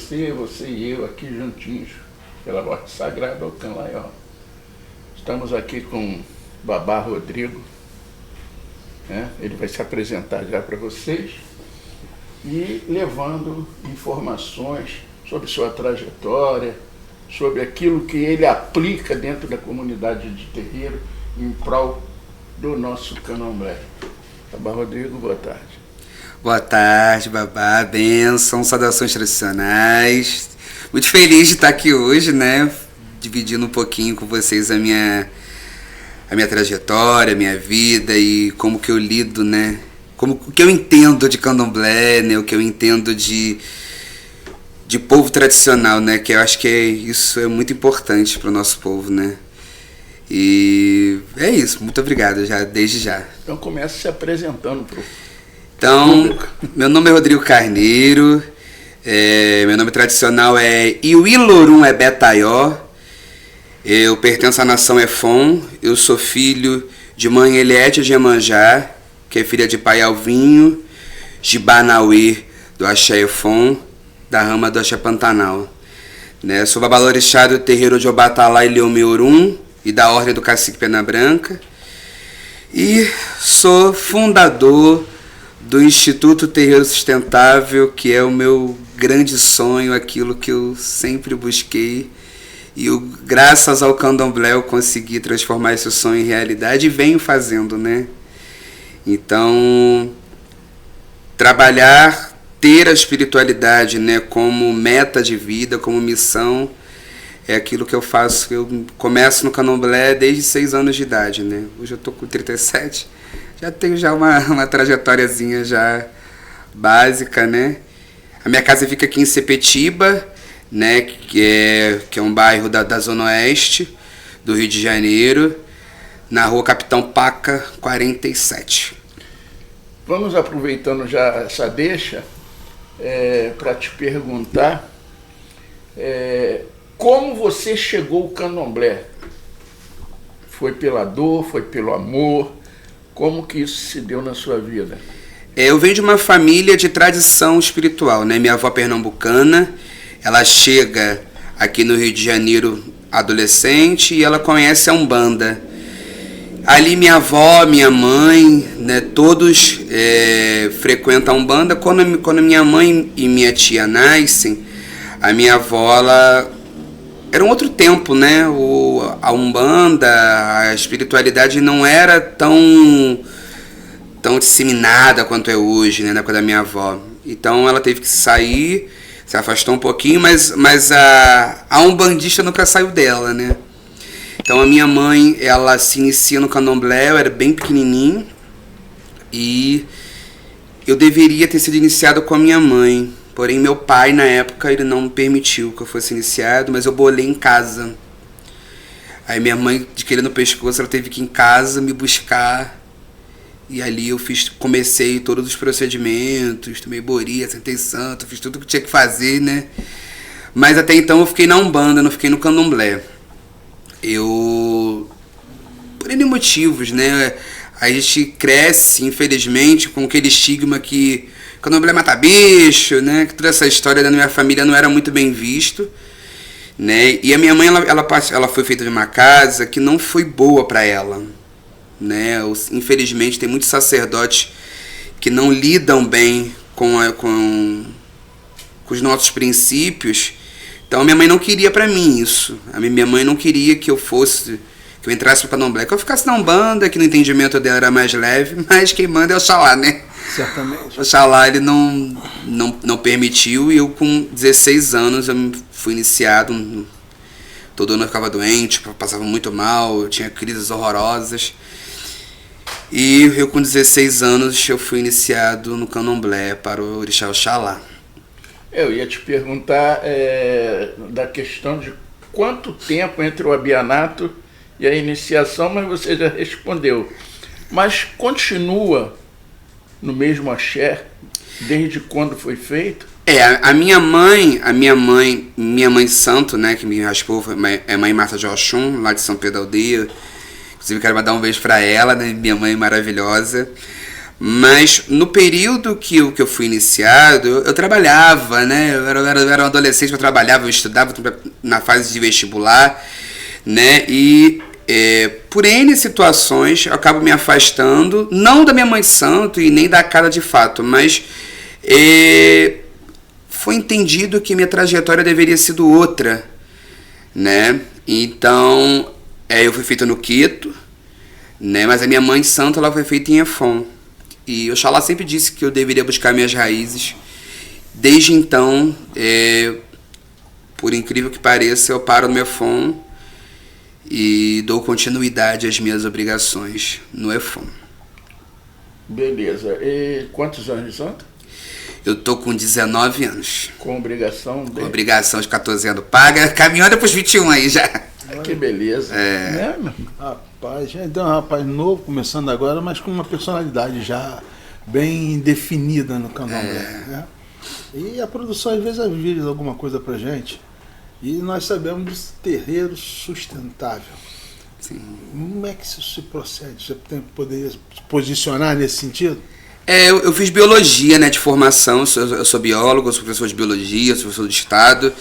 você e eu aqui juntinhos, pela voz sagrada ao Canlaiol. Estamos aqui com Babá Rodrigo, né? Ele vai se apresentar já para vocês e levando informações sobre sua trajetória, sobre aquilo que ele aplica dentro da comunidade de terreiro em prol do nosso candomblé. Babá Rodrigo, boa tarde. Boa tarde, Babá, bênção, saudações tradicionais. Muito feliz de estar aqui hoje, né? Dividindo um pouquinho com vocês a minha trajetória, a minha vida e como que eu lido, né? O que eu entendo de candomblé, né? O que eu entendo de povo tradicional, né? Que eu acho que isso é muito importante para o nosso povo, né? E é isso, muito obrigado desde já. Então comece se apresentando pro público. Meu nome é Rodrigo Carneiro, meu nome tradicional é Iuilorum Ebetaió, eu pertenço à nação Efon, eu sou filho de mãe Eliete de Iemanjá, que é filha de pai Alvinho, de Banauê, do Axé Efon, da rama do Axé Pantanal. Né? Sou babalorixá do terreiro de Obatalá e Leomeurum e da Ordem do Cacique Pena Branca. E sou fundador do Instituto Terreiro Sustentável, que é o meu grande sonho, aquilo que eu sempre busquei. E graças ao candomblé eu consegui transformar esse sonho em realidade e venho fazendo, né? Então, trabalhar, ter a espiritualidade, né, como meta de vida, como missão, é aquilo que eu faço. Eu começo no candomblé desde 6 anos de idade, né? Hoje eu tô com 37, já tenho uma trajetóriazinha já básica, né? A minha casa fica aqui em Sepetiba, né, que é um bairro da Zona Oeste do Rio de Janeiro, na rua Capitão Paca, 47. Vamos aproveitando já essa deixa para te perguntar como você chegou ao candomblé. Foi pela dor, foi pelo amor? Como que isso se deu na sua vida? Eu venho de uma família de tradição espiritual, né? Minha avó pernambucana, ela chega aqui no Rio de Janeiro adolescente e ela conhece a Umbanda. Ali minha avó, minha mãe, né, todos frequentam a Umbanda. Quando minha mãe e minha tia nascem, a minha avó, ela era um outro tempo, né? A Umbanda, a espiritualidade não era tão disseminada quanto é hoje, né, na época da minha avó. Então ela teve que sair, se afastou um pouquinho, mas a umbandista nunca saiu dela, né? Então a minha mãe, ela se inicia no candomblé, eu era bem pequenininho, e eu deveria ter sido iniciado com a minha mãe. Porém, meu pai, na época, ele não permitiu que eu fosse iniciado, mas eu bolei em casa. Aí minha mãe, de querer no pescoço, ela teve que ir em casa me buscar. E ali eu comecei todos os procedimentos, tomei boria, sentei santo, fiz tudo o que tinha que fazer, né? Mas até então eu fiquei na Umbanda, não fiquei no candomblé. Por N motivos, né? A gente cresce, infelizmente, com aquele estigma que candomblé mata bicho, né? Que toda essa história da minha família não era muito bem visto, né? E a minha mãe, ela foi feita de uma casa que não foi boa para ela, né? Infelizmente tem muitos sacerdotes que não lidam bem com os nossos princípios. Então a minha mãe não queria para mim isso. A minha mãe não queria que eu entrasse pro candomblé, que eu ficasse na Umbanda, que no entendimento dela era mais leve, mas quem manda é Oxalá, né? Certamente. Oxalá, ele não permitiu, e eu com 16 anos eu fui iniciado. Todo ano eu ficava doente, passava muito mal, eu tinha crises horrorosas. E eu com 16 anos eu fui iniciado no candomblé para o orixá Oxalá. Eu ia te perguntar da questão de quanto tempo entre o abianato e a iniciação, mas você já respondeu. Mas continua no mesmo axé desde quando foi feito? A minha mãe santo, né, que me raspou, é mãe Marta de Oxum, lá de São Pedro da Aldeia. Inclusive quero mandar um beijo para ela, né, minha mãe maravilhosa. Mas no período que eu fui iniciado, eu trabalhava, né? Eu era um adolescente, eu trabalhava, eu estudava na fase de vestibular, né? E por N situações eu acabo me afastando, não da minha mãe santo e nem da casa de fato, mas foi entendido que minha trajetória deveria ser outra, né? Então, eu fui feito no Quito, né? Mas a minha mãe santa ela foi feita em Efon. E Oxalá sempre disse que eu deveria buscar minhas raízes. Desde então, por incrível que pareça, eu paro no Efon e dou continuidade às minhas obrigações no Efon. Beleza. E quantos anos de santo? Eu tô com 19 anos. Com obrigação? Com obrigação de 14 anos paga, caminhando pros 21 aí já. Que beleza. Rapaz, então é um rapaz novo, começando agora, mas com uma personalidade já bem definida no candomblé. Né? E a produção às vezes avisa alguma coisa pra gente. E nós sabemos desse terreiro sustentável. Sim. Como é que isso se procede? Você poderia se posicionar nesse sentido? Eu fiz biologia, né, de formação, eu sou biólogo, eu sou professor de biologia, sou professor de estado.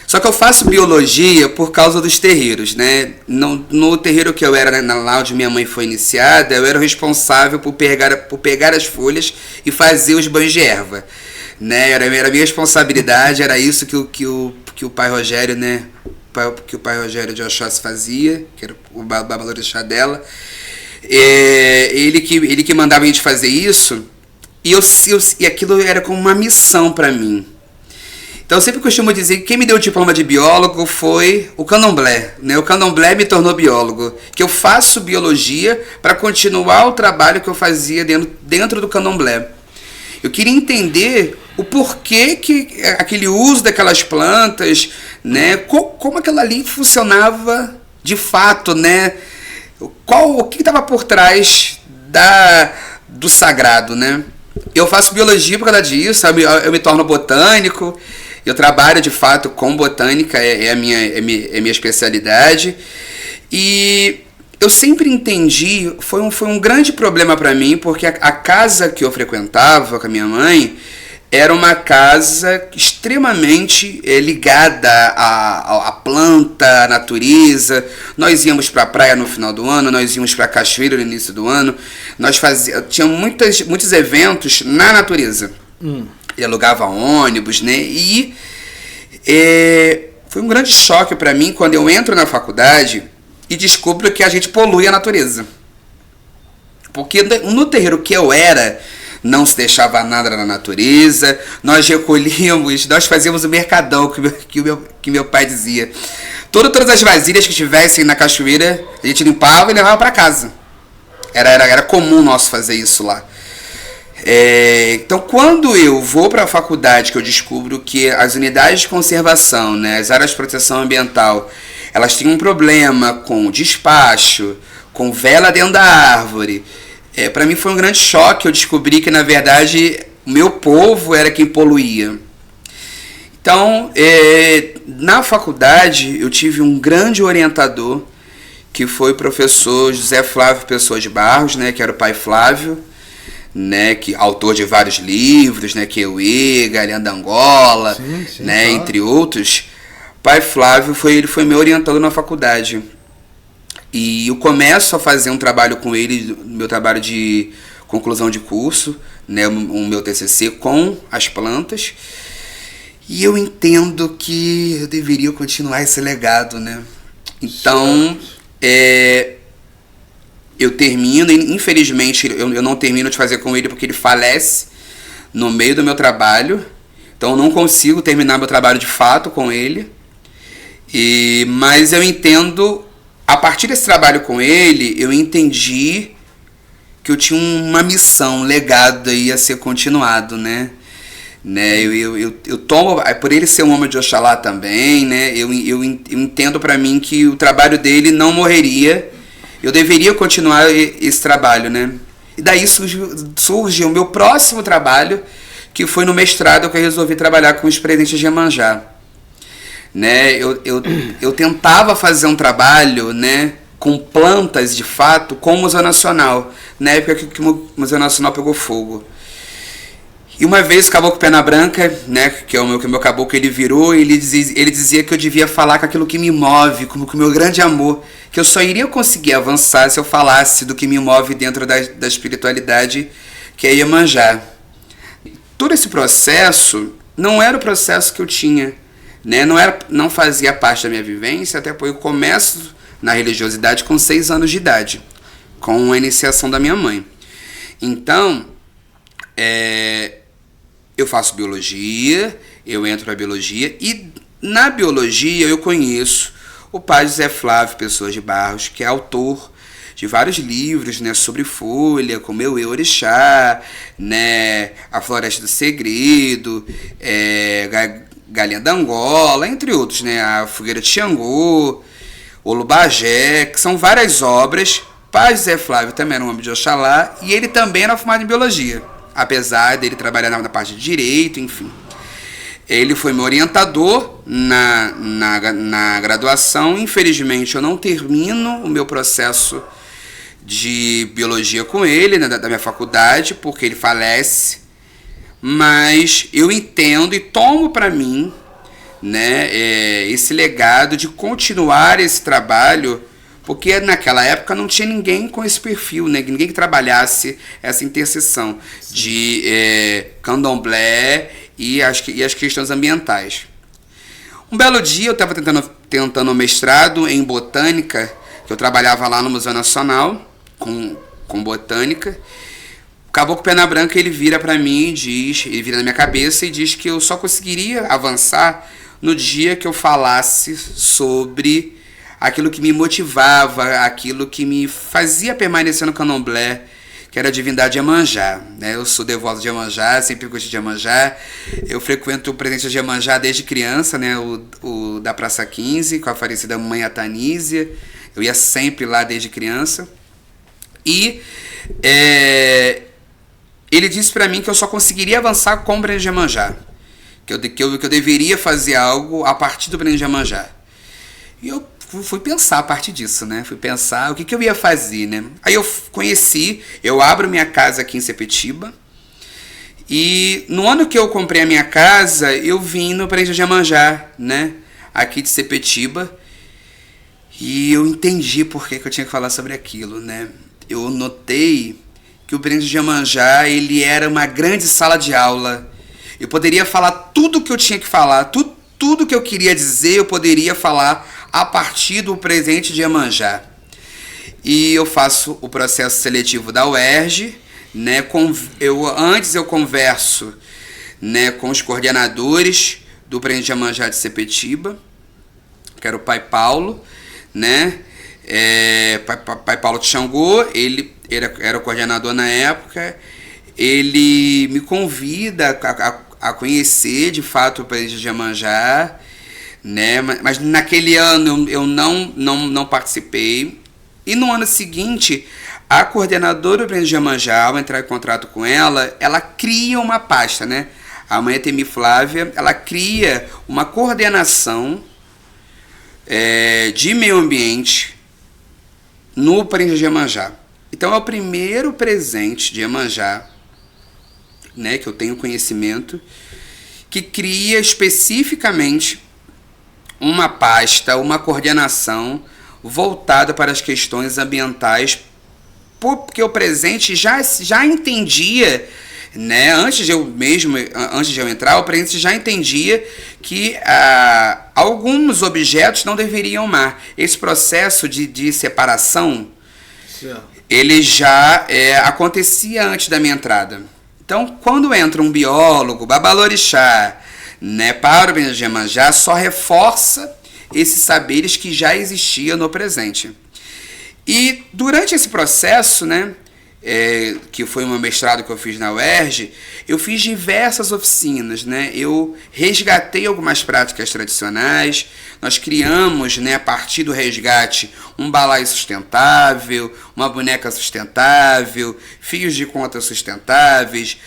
Só que eu faço biologia por causa dos terreiros, né? No terreiro que eu era, lá onde minha mãe foi iniciada, eu era o responsável por pegar as folhas e fazer os banhos de erva, né? Era a minha responsabilidade, era isso que o pai Rogério, né? Que o pai Rogério de Oxóssi fazia, que era o babalorixá dela. Ele que mandava a gente fazer isso, e aquilo era como uma missão para mim. Então eu sempre costumo dizer que quem me deu o diploma de biólogo foi o candomblé, né? O candomblé me tornou biólogo, que eu faço biologia para continuar o trabalho que eu fazia dentro do candomblé. Eu queria entender o porquê que aquele uso daquelas plantas, né? Como aquela ali funcionava de fato, né? O que estava por trás do sagrado, né? Eu faço biologia por causa disso, eu me torno botânico. Eu trabalho de fato com botânica, é a minha especialidade. E eu sempre entendi, foi um grande problema para mim, porque a casa que eu frequentava com a minha mãe era uma casa extremamente ligada à planta, à natureza. Nós íamos para a praia no final do ano, nós íamos para a cachoeira no início do ano. Tinha muitos eventos na natureza. Ele alugava ônibus, né? E foi um grande choque para mim quando eu entro na faculdade e descubro que a gente polui a natureza. Porque no terreiro que eu era, não se deixava nada na natureza, nós recolhíamos, nós fazíamos o mercadão, que meu pai dizia. Todas as vasilhas que tivessem na cachoeira, a gente limpava e levava para casa. Era comum nosso fazer isso lá. Então, quando eu vou para a faculdade, que eu descubro que as unidades de conservação, né, as áreas de proteção ambiental, elas têm um problema com despacho, com vela dentro da árvore. Para mim foi um grande choque. Eu descobri que, na verdade, o meu povo era quem poluía. Então, na faculdade, eu tive um grande orientador, que foi o professor José Flávio Pessoa de Barros, né, que era o pai Flávio, né, autor de vários livros, né, Queuê, Galinha da Angola, sim, né, claro, entre outros. Pai Flávio foi meu orientador na faculdade. E eu começo a fazer um trabalho com ele, meu trabalho de conclusão de curso, né, o meu TCC com as plantas. E eu entendo que eu deveria continuar esse legado, né? Então, eu termino, infelizmente eu não termino de fazer com ele porque ele falece no meio do meu trabalho. Então eu não consigo terminar meu trabalho de fato com ele. Mas eu entendo, a partir desse trabalho com ele, eu entendi que eu tinha uma missão, um legado aí a ser continuado, né? Eu tomo, por ele ser um homem de Oxalá também, né? Eu entendo para mim que o trabalho dele não morreria. Eu deveria continuar esse trabalho, né? E daí surge o meu próximo trabalho, que foi no mestrado que eu resolvi trabalhar com os presentes de Iemanjá. Né? Eu tentava fazer um trabalho, né, com plantas, de fato, com o Museu Nacional, na época que o Museu Nacional pegou fogo. E uma vez o Caboclo Pena Branca, né, que é o meu caboclo, ele virou e ele dizia que eu devia falar com aquilo que me move, com o meu grande amor, que eu só iria conseguir avançar se eu falasse do que me move dentro da espiritualidade, que é Iemanjá. Todo esse processo não era o processo que eu tinha, né, não fazia parte da minha vivência, até porque eu começo na religiosidade com 6 anos de idade, com a iniciação da minha mãe. Então, eu faço biologia, eu entro na biologia, e na biologia eu conheço o padre José Flávio Pessoa de Barros, que é autor de vários livros, né, sobre folha, como Eu Orixá, né, A Floresta do Segredo, Galinha da Angola, entre outros, né, A Fogueira de Xangô, Olubagé, que são várias obras. Padre José Flávio também era um homem de Oxalá, e ele também era formado em biologia, apesar dele trabalhar na parte de direito, enfim. Ele foi meu orientador na graduação. Infelizmente, eu não termino o meu processo de biologia com ele, né, da minha faculdade, porque ele falece. Mas eu entendo e tomo para mim, né, esse legado de continuar esse trabalho, porque naquela época não tinha ninguém com esse perfil, né? Ninguém que trabalhasse essa interseção de candomblé e as questões ambientais. Um belo dia eu estava tentando um mestrado em botânica, que eu trabalhava lá no Museu Nacional com botânica. O Caboclo Pena Branca, ele vira para mim, ele vira na minha cabeça e diz que eu só conseguiria avançar no dia que eu falasse sobre aquilo que me motivava, aquilo que me fazia permanecer no candomblé, que era a divindade Iemanjá, né? Eu sou devoto de Iemanjá, sempre gostei de Iemanjá. Eu frequento o presente de Iemanjá desde criança, né? O da Praça 15, com a falecida mãe Atanísia. Eu ia sempre lá desde criança. E ele disse para mim que eu só conseguiria avançar com o presente de Iemanjá, que eu deveria fazer algo a partir do presente de Iemanjá. E eu fui pensar a partir disso, né? Fui pensar o que eu ia fazer, né? Aí eu abro minha casa aqui em Sepetiba, e no ano que eu comprei a minha casa, eu vim no presente de Iemanjá, né? Aqui de Sepetiba, e eu entendi por que eu tinha que falar sobre aquilo, né? Eu notei que o presente de Iemanjá, ele era uma grande sala de aula. Eu poderia falar tudo o que eu tinha que falar, tudo que eu queria dizer, eu poderia falar a partir do presente de Iemanjá. E eu faço o processo seletivo da UERJ, né? Antes eu converso, né, com os coordenadores do presente de Iemanjá de Sepetiba, que era o Pai Paulo, né? Pai Paulo de Xangô, ele era o coordenador na época. Ele me convida a conhecer de fato o presente de Iemanjá, né? Mas naquele ano eu não participei. E no ano seguinte, a coordenadora do presente de Iemanjá, ao entrar em contrato com ela cria uma pasta, né? A mãe Temi Flávia, ela cria uma coordenação de meio ambiente no presente de Iemanjá. Então é o primeiro presente de Iemanjá, né, que eu tenho conhecimento, que cria especificamente uma pasta, uma coordenação voltada para as questões ambientais, porque o presente já entendia, né, antes de eu entrar, o presente já entendia que alguns objetos não deveriam mar. Esse processo de separação, ele já acontecia antes da minha entrada. Então, quando entra um biólogo, babalorixá, né, para o presente de Iemanjá, só reforça esses saberes que já existiam no presente. E durante esse processo, né, que foi um mestrado que eu fiz na UERJ, eu fiz diversas oficinas, né? Eu resgatei algumas práticas tradicionais, nós criamos, né, a partir do resgate, um balaio sustentável, uma boneca sustentável, fios de conta sustentáveis,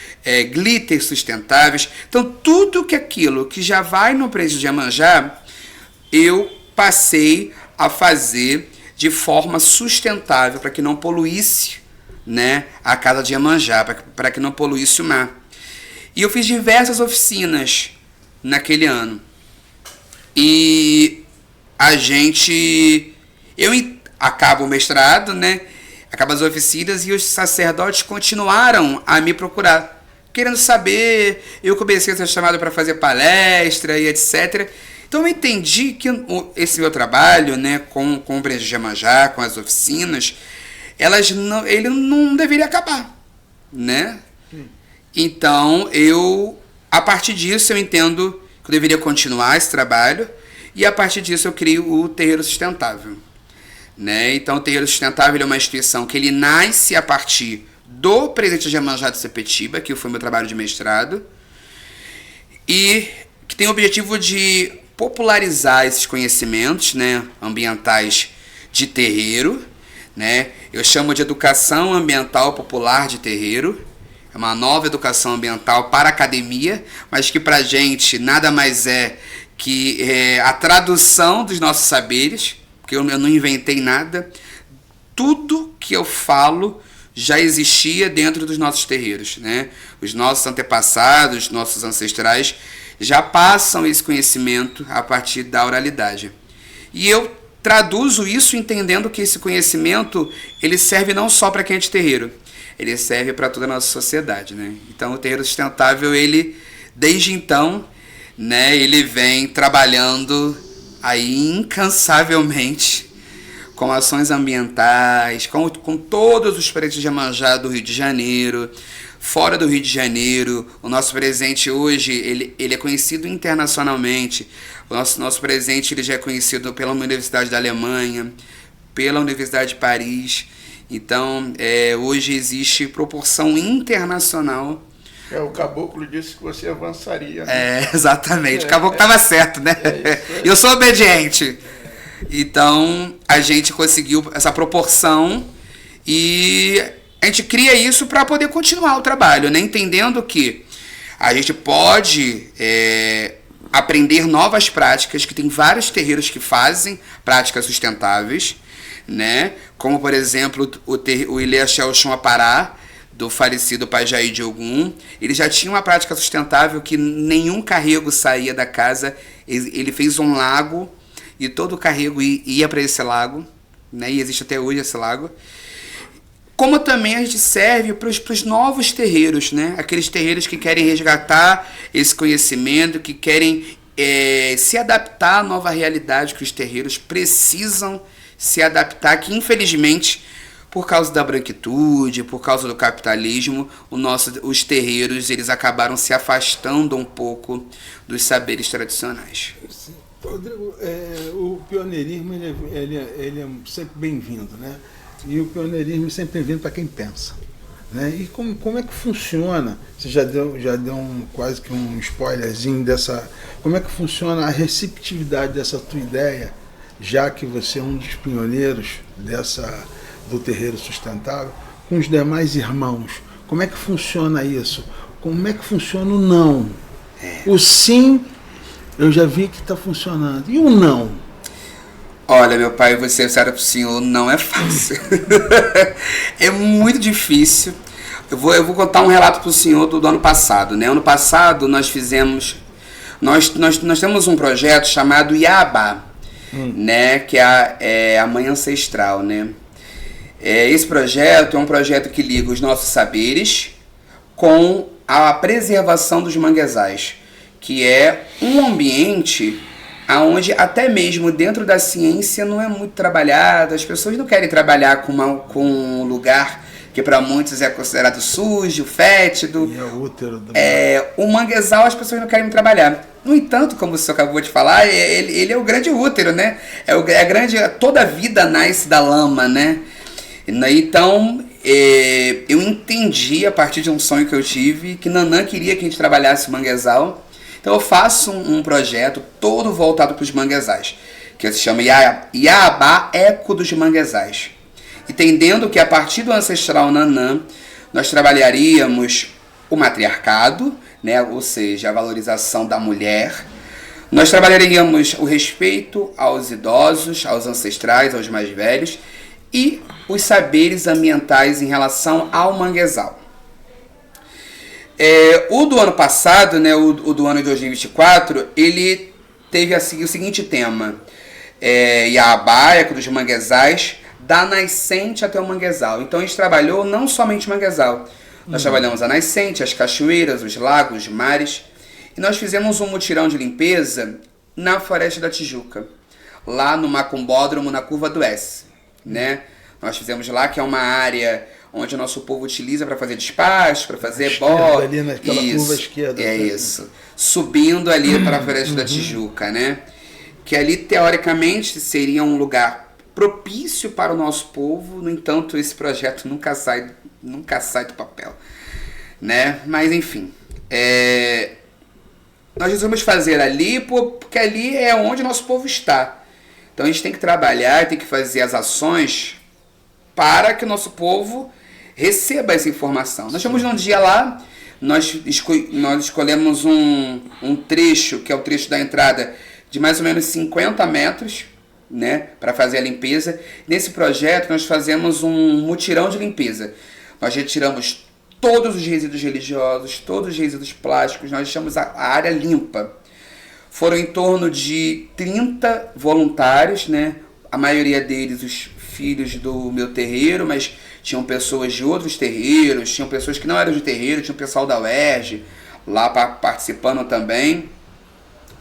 glitter sustentáveis. Então, tudo aquilo que já vai no presente de Iemanjá, eu passei a fazer de forma sustentável, para que não poluísse, né, a casa de Iemanjá, para que não poluísse o mar. E eu fiz diversas oficinas naquele ano. E eu acabo o mestrado, né, acabo as oficinas e os sacerdotes continuaram a me procurar, querendo saber. Eu comecei a ser chamado para fazer palestra e etc. Então eu entendi que esse meu trabalho, né, com o Presença de Iemanjá, com as oficinas, ele não deveria acabar, né? Então a partir disso eu entendo que eu deveria continuar esse trabalho, e a partir disso eu crio o Terreiro Sustentável, né? Então o Terreiro Sustentável é uma instituição que ele nasce a partir do Presença de Iemanjá de Sepetiba, que foi meu trabalho de mestrado, e que tem o objetivo de popularizar esses conhecimentos, né, ambientais de terreiro, né? Eu chamo de educação ambiental popular de terreiro. É uma nova educação ambiental para a academia, mas que para a gente nada mais é que a tradução dos nossos saberes, porque eu não inventei nada. Tudo que eu falo já existia dentro dos nossos terreiros, né? Os nossos antepassados, nossos ancestrais já passam esse conhecimento a partir da oralidade. E eu traduzo isso entendendo que esse conhecimento ele serve não só para quem é de terreiro, ele serve para toda a nossa sociedade, né? Então o Terreiro Sustentável, ele desde então, né, ele vem trabalhando aí incansavelmente com ações ambientais, com todos os presenças de Iemanjá do Rio de Janeiro, fora do Rio de Janeiro. O nosso presente hoje, ele é conhecido internacionalmente. O nosso presente ele já é conhecido pela Universidade da Alemanha, pela Universidade de Paris. Então, hoje existe proporção internacional. O caboclo disse que você avançaria, né? Exatamente. O caboclo estava certo, né? Eu sou obediente. Então, a gente conseguiu essa proporção e a gente cria isso para poder continuar o trabalho, né? Entendendo que a gente pode aprender novas práticas, que tem vários terreiros que fazem práticas sustentáveis, né? Como, por exemplo, o Ilê Axé Oxum Apará, do falecido Pai Jair de Ogum. Ele já tinha uma prática sustentável que nenhum carrego saía da casa. Ele fez um lago e todo o carrego ia para esse lago, né? E existe até hoje esse lago. Como também a gente serve para os novos terreiros, né? Aqueles terreiros que querem resgatar esse conhecimento, que querem se adaptar à nova realidade que os terreiros precisam se adaptar, que infelizmente, por causa da branquitude, por causa do capitalismo, os terreiros eles acabaram se afastando um pouco dos saberes tradicionais. Rodrigo, o pioneirismo ele é sempre bem-vindo, né? E o pioneirismo é sempre bem-vindo para quem pensa, né? E como é que funciona? Você já deu quase que um spoilerzinho dessa. Como é que funciona a receptividade dessa tua ideia, já que você é um dos pioneiros do terreiro sustentável, com os demais irmãos? Como é que funciona isso? Como é que funciona o não? O sim, eu já vi que está funcionando. E o não? Olha, meu pai, você sabe para o senhor, não é fácil. É muito difícil. Eu vou contar um relato para o senhor do ano passado, né? Ano passado nós fizemos... Nós temos um projeto chamado Iabá, né? Que é a Mãe Ancestral, né? Esse projeto é um projeto que liga os nossos saberes com a preservação dos manguezais, que é um ambiente onde até mesmo dentro da ciência não é muito trabalhado. As pessoas não querem trabalhar com um lugar que para muitos é considerado sujo, fétido. E é o útero do o manguezal as pessoas não querem trabalhar. No entanto, como o senhor acabou de falar, ele é o grande útero, né? Toda a vida nasce da lama, né? Então, eu entendi a partir de um sonho que eu tive que Nanã queria que a gente trabalhasse o manguezal. Então eu faço um projeto todo voltado para os manguezais, que se chama Iabá Eco dos Manguezais. Entendendo que a partir do ancestral Nanã, nós trabalharíamos o matriarcado, né? Ou seja, a valorização da mulher. Nós trabalharíamos o respeito aos idosos, aos ancestrais, aos mais velhos e os saberes ambientais em relação ao manguezal. O do ano passado, né, o do ano de 2024, ele teve assim, o seguinte tema: Iabá, dos manguezais, da nascente até o manguezal. Então a gente trabalhou não somente o manguezal, nós trabalhamos a nascente, as cachoeiras, os lagos, os mares, e nós fizemos um mutirão de limpeza na Floresta da Tijuca, lá no Macumbódromo, na Curva do S, né? Nós fizemos lá, que é uma área onde o nosso povo utiliza para fazer despacho, para fazer bola. Ali naquela curva esquerda. Isso. Subindo ali para a Floresta da Tijuca, né? Que ali, teoricamente, seria um lugar propício para o nosso povo. No entanto, esse projeto nunca sai do papel, né? Mas, enfim. Nós vamos fazer ali porque ali é onde o nosso povo está. Então, a gente tem que trabalhar, tem que fazer as ações para que o nosso povo receba essa informação. Nós fomos num dia lá, nós escolhemos um trecho, que é o trecho da entrada, de mais ou menos 50 metros, né, para fazer a limpeza. Nesse projeto, nós fazemos um mutirão de limpeza. Nós retiramos todos os resíduos religiosos, todos os resíduos plásticos, nós deixamos a área limpa. Foram em torno de 30 voluntários, né, a maioria deles os filhos do meu terreiro, mas tinham pessoas de outros terreiros, tinham pessoas que não eram de terreiro, tinha o pessoal da UERJ lá participando também.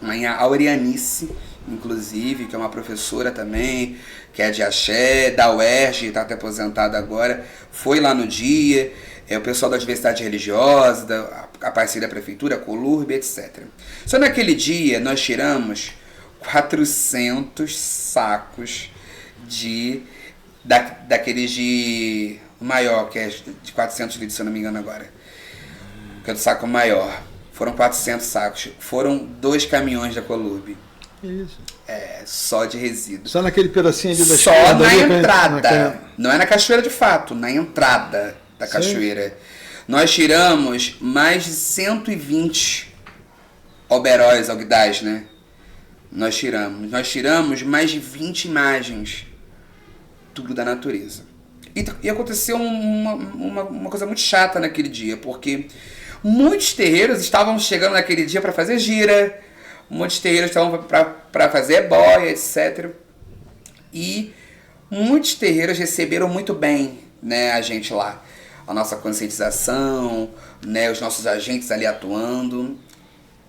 A Aurianice, inclusive, que é uma professora também, que é de axé, da UERJ, está até aposentada agora, foi lá no dia. O pessoal da diversidade religiosa, a parceria da prefeitura, a Colurbe, etc. Só naquele dia nós tiramos 400 sacos daqueles de maior, que é de 400 litros, se eu não me engano agora, que é do saco maior. Foram 400 sacos, foram 2 caminhões da Colurbe. Isso. Só de resíduo. Só naquele pedacinho ali da Só na entrada, não é na cachoeira de fato, na entrada da cachoeira. Nós tiramos mais de 120 oberóis alguidais, né? Nós tiramos mais de 20 imagens, tudo da natureza. E aconteceu uma coisa muito chata naquele dia, porque muitos terreiros estavam chegando naquele dia para fazer gira, muitos terreiros estavam para fazer boia, etc. E muitos terreiros receberam muito bem, né, a gente lá. A nossa conscientização, né, os nossos agentes ali atuando.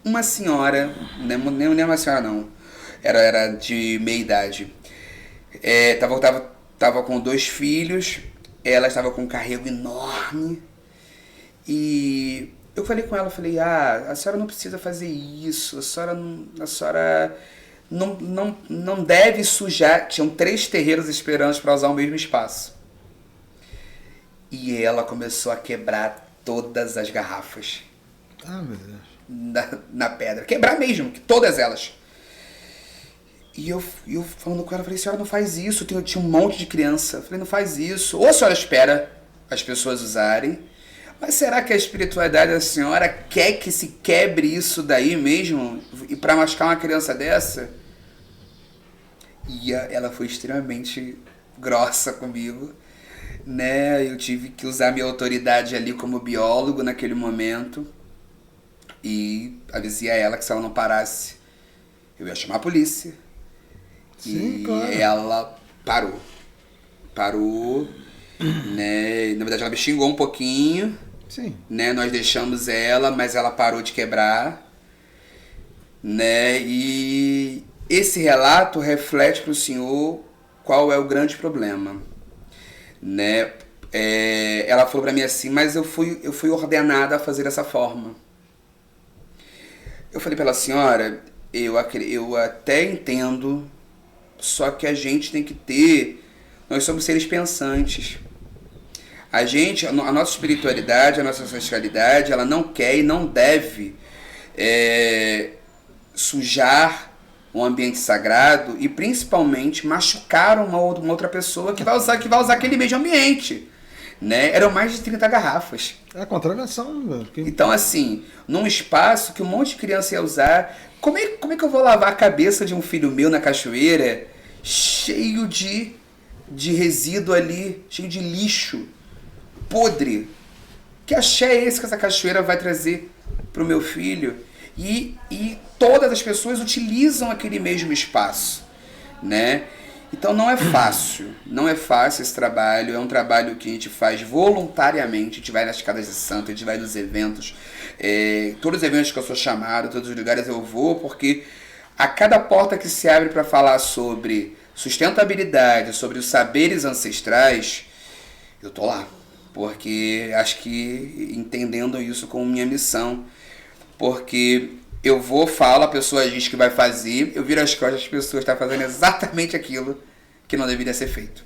Uma senhora, nem uma senhora não, era de meia idade, tava com 2 filhos, ela estava com um carrego enorme, e eu falei com ela, a senhora não precisa fazer isso, a senhora não deve sujar. Tinham 3 terreiros esperando para usar o mesmo espaço. E ela começou a quebrar todas as garrafas. Ah, meu Deus. Na pedra. Quebrar mesmo, todas elas. E eu falando com ela, falei, senhora, não faz isso. Tinha um monte de criança. Eu falei, não faz isso. Ou a senhora espera as pessoas usarem, mas será que a espiritualidade da senhora quer que se quebre isso daí mesmo? E para machucar uma criança dessa? E ela foi extremamente grossa comigo, né? Eu tive que usar minha autoridade ali como biólogo naquele momento e avisei a ela que se ela não parasse, eu ia chamar a polícia. Sim, e claro. Ela parou, né? Na verdade ela me xingou um pouquinho. Sim. Né? Nós deixamos ela, mas ela parou de quebrar, né? E esse relato reflete para o senhor qual é o grande problema, né? Ela falou para mim assim, mas eu fui ordenada a fazer dessa forma. Eu falei para ela, senhora, eu até entendo, só que a gente tem que ter, nós somos seres pensantes. A nossa espiritualidade, a nossa ancestralidade, ela não quer e não deve sujar um ambiente sagrado e principalmente machucar uma outra pessoa que vai usar aquele mesmo ambiente. né? Eram mais de 30 garrafas. É a contravenção, velho. Então, assim, num espaço que um monte de criança ia usar, como é que eu vou lavar a cabeça de um filho meu na cachoeira cheio de resíduo ali, cheio de lixo, podre? Que axé é esse que essa cachoeira vai trazer pro meu filho? E todas as pessoas utilizam aquele mesmo espaço, né? Então não é fácil esse trabalho, é um trabalho que a gente faz voluntariamente, a gente vai nas casas de santo, a gente vai nos eventos, todos os eventos que eu sou chamado, todos os lugares eu vou, porque a cada porta que se abre para falar sobre sustentabilidade, sobre os saberes ancestrais, eu tô lá, porque acho que entendendo isso como minha missão, porque eu vou, falo, a pessoa diz que vai fazer, eu viro as costas, as pessoas estão fazendo exatamente aquilo que não deveria ser feito.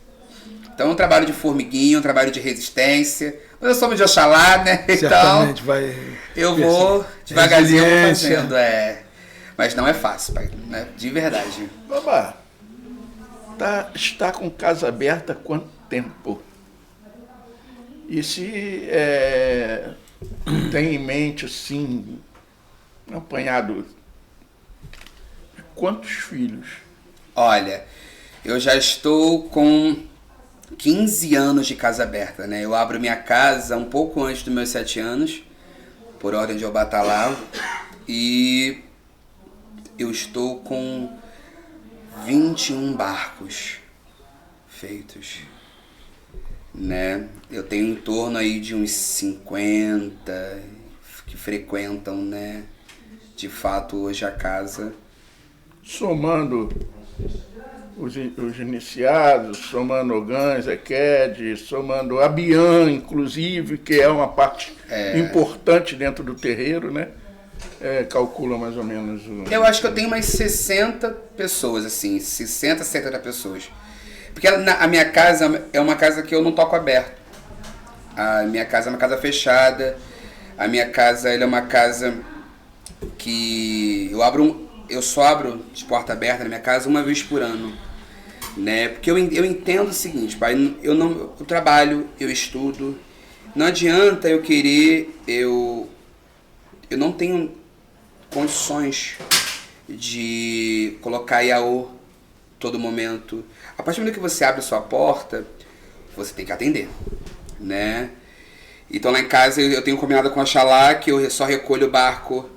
Então é um trabalho de formiguinho, um trabalho de resistência. Mas eu sou de Oxalá, né? Certamente então vai... eu vou devagarzinho fazendo. Mas não é fácil, pai, né? De verdade. Babá, está com casa aberta há quanto tempo? E se tem em mente, assim, um apanhado de quantos filhos? Olha, eu já estou com 15 anos de casa aberta, né? Eu abro minha casa um pouco antes dos meus 7 anos, por ordem de Obatalá, e eu estou com 21 barcos feitos, né? Eu tenho em torno aí de uns 50 que frequentam, né, de fato hoje a casa. Somando os iniciados, somando Ogãs, Equed, somando a Bian, inclusive, que é uma parte importante dentro do terreiro, né? Calcula mais ou menos Eu acho que eu tenho umas 60 pessoas, assim, 60, 70 pessoas. Porque a minha casa é uma casa que eu não toco aberto. A minha casa é uma casa fechada. A minha casa ela é uma casa que eu só abro de porta aberta na minha casa uma vez por ano, né? Porque eu entendo o seguinte, pai, eu trabalho, eu estudo, não adianta eu querer, eu não tenho condições de colocar IAO todo momento. A partir do momento que você abre a sua porta, você tem que atender, né? Então lá em casa eu tenho combinado com a Xalá que eu só recolho o barco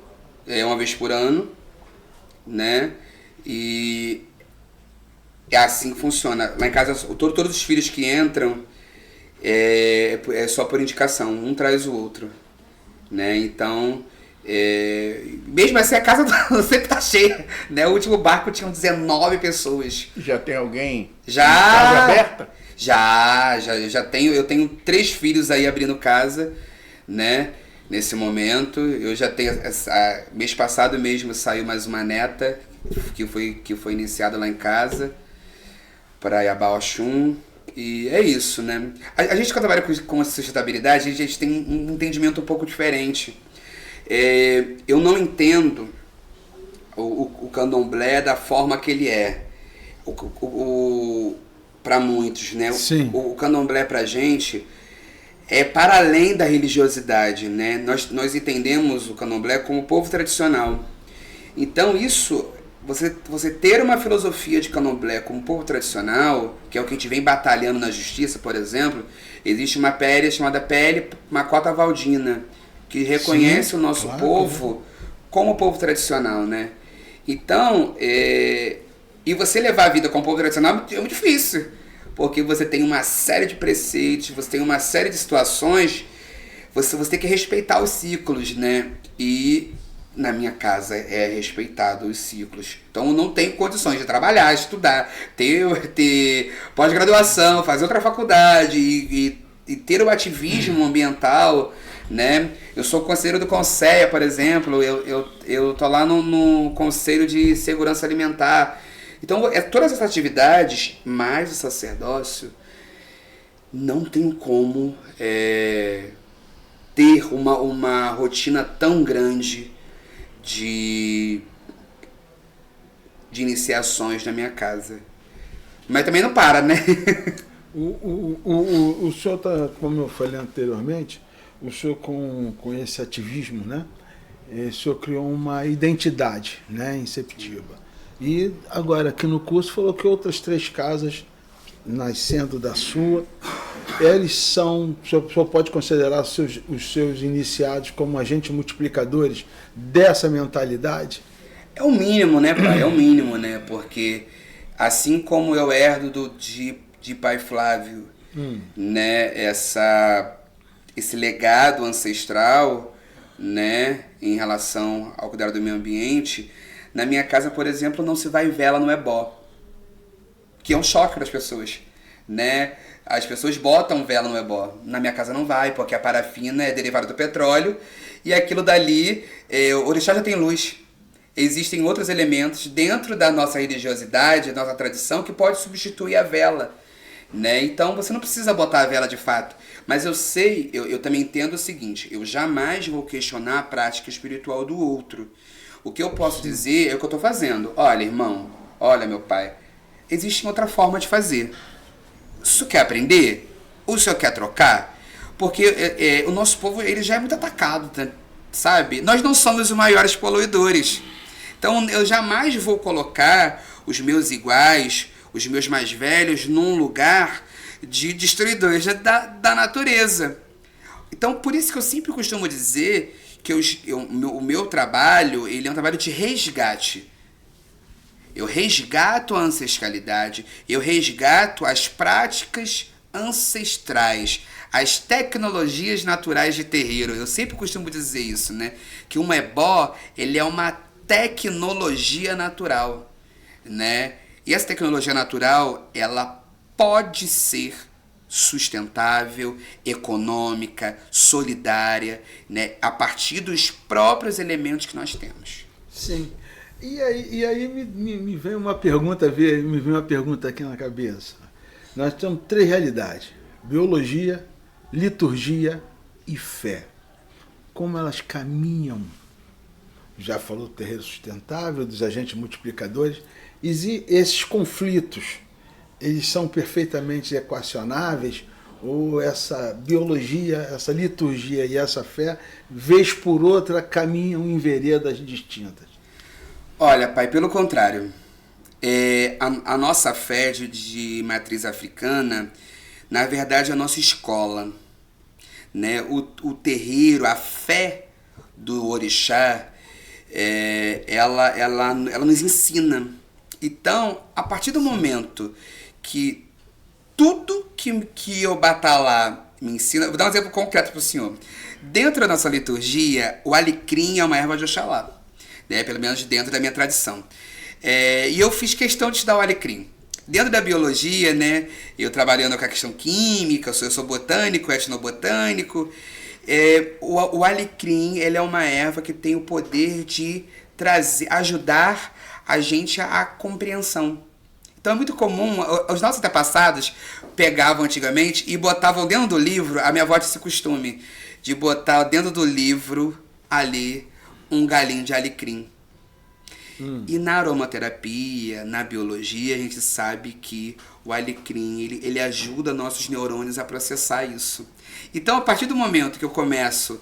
uma vez por ano, né? E é assim que funciona. Lá em casa todos os filhos que entram é só por indicação, um traz o outro, né? Então, mesmo assim a casa sempre tá cheia, né? O último barco tinha 19 pessoas. Já tem alguém Já. em casa aberta? Eu tenho 3 filhos aí abrindo casa, né? Nesse momento, eu já tenho, mês passado mesmo saiu mais uma neta que foi iniciada lá em casa para Iabá Oxum, e é isso, né? A gente que trabalha com sustentabilidade, a gente tem um entendimento um pouco diferente. Eu não entendo o candomblé da forma que ele é. Para muitos, né? Sim. O candomblé pra gente é para além da religiosidade, né? Nós entendemos o candomblé como povo tradicional. Então isso, você ter uma filosofia de candomblé como povo tradicional, que é o que a gente vem batalhando na justiça, por exemplo, existe uma PL chamada PL Macota Valdina, que reconhece o nosso povo como povo tradicional, né? Então, e você levar a vida como povo tradicional é muito difícil, porque você tem uma série de preceitos, você tem uma série de situações, você tem que respeitar os ciclos, né? E na minha casa é respeitado os ciclos. Então eu não tenho condições de trabalhar, estudar, ter pós-graduação, fazer outra faculdade e ter o ativismo ambiental, né? Eu sou conselheiro do Conceia, por exemplo, eu tô lá no Conselho de Segurança Alimentar. Então, todas essas atividades, mais o sacerdócio, não tem como ter uma rotina tão grande de iniciações na minha casa. Mas também não para, né? O senhor está, como eu falei anteriormente, o senhor com esse ativismo, né? O senhor criou uma identidade, né, em Septiba. E agora aqui no curso falou que outras 3 casas, nascendo da sua, eles são, o senhor pode considerar os seus iniciados como agentes multiplicadores dessa mentalidade? É o mínimo, né, pai? É o mínimo, né? Porque assim como eu herdo de pai Flávio, né, esse legado ancestral, né, em relação ao cuidado do meio ambiente, na minha casa, por exemplo, não se vai vela no ebó, que é um choque para as pessoas, né? As pessoas botam vela no ebó. Na minha casa não vai, porque a parafina é derivada do petróleo e aquilo dali, o orixá já tem luz. Existem outros elementos dentro da nossa religiosidade, da nossa tradição, que pode substituir a vela, né? Então você não precisa botar a vela de fato. Mas eu sei, eu também entendo o seguinte: eu jamais vou questionar a prática espiritual do outro. O que eu posso dizer é o que eu estou fazendo. Olha, irmão, olha, meu pai, existe outra forma de fazer. O senhor quer aprender? O senhor quer trocar? Porque o nosso povo ele já é muito atacado, tá? Sabe? Nós não somos os maiores poluidores. Então eu jamais vou colocar os meus iguais, os meus mais velhos, num lugar de destruidores da natureza. Então por isso que eu sempre costumo dizer que o meu trabalho ele é um trabalho de resgate. Eu resgato a ancestralidade, eu resgato as práticas ancestrais, as tecnologias naturais de terreiro. Eu sempre costumo dizer isso, né? Que um ebó, ele é uma tecnologia natural, né? E essa tecnologia natural, ela pode ser sustentável, econômica, solidária, né? A partir dos próprios elementos que nós temos. Sim. E aí me vem uma pergunta, me vem uma pergunta aqui na cabeça. Nós temos 3 realidades: biologia, liturgia e fé. Como elas caminham? Já falou do terreiro sustentável, dos agentes multiplicadores. E esses conflitos, eles são perfeitamente equacionáveis? Ou essa biologia, essa liturgia e essa fé, vez por outra, caminham em veredas distintas? Olha, pai, pelo contrário. A nossa fé de matriz africana, na verdade, é a nossa escola, né? O terreiro, a fé do orixá, ela nos ensina. Então, a partir do momento que tudo que eu batalar me ensina... Vou dar um exemplo concreto para o senhor. Dentro da nossa liturgia, o alecrim é uma erva de Oxalá, né? Pelo menos dentro da minha tradição. E eu fiz questão de te dar o alecrim. Dentro da biologia, né, eu trabalhando com a questão química, eu sou botânico, etnobotânico. O alecrim, ele é uma erva que tem o poder de ajudar a gente a compreensão. Então é muito comum, os nossos antepassados pegavam antigamente e botavam dentro do livro, a minha avó tinha esse costume, de botar dentro do livro ali um galinho de alecrim. E na aromaterapia, na biologia, a gente sabe que o alecrim, ele ajuda nossos neurônios a processar isso. Então, a partir do momento que eu começo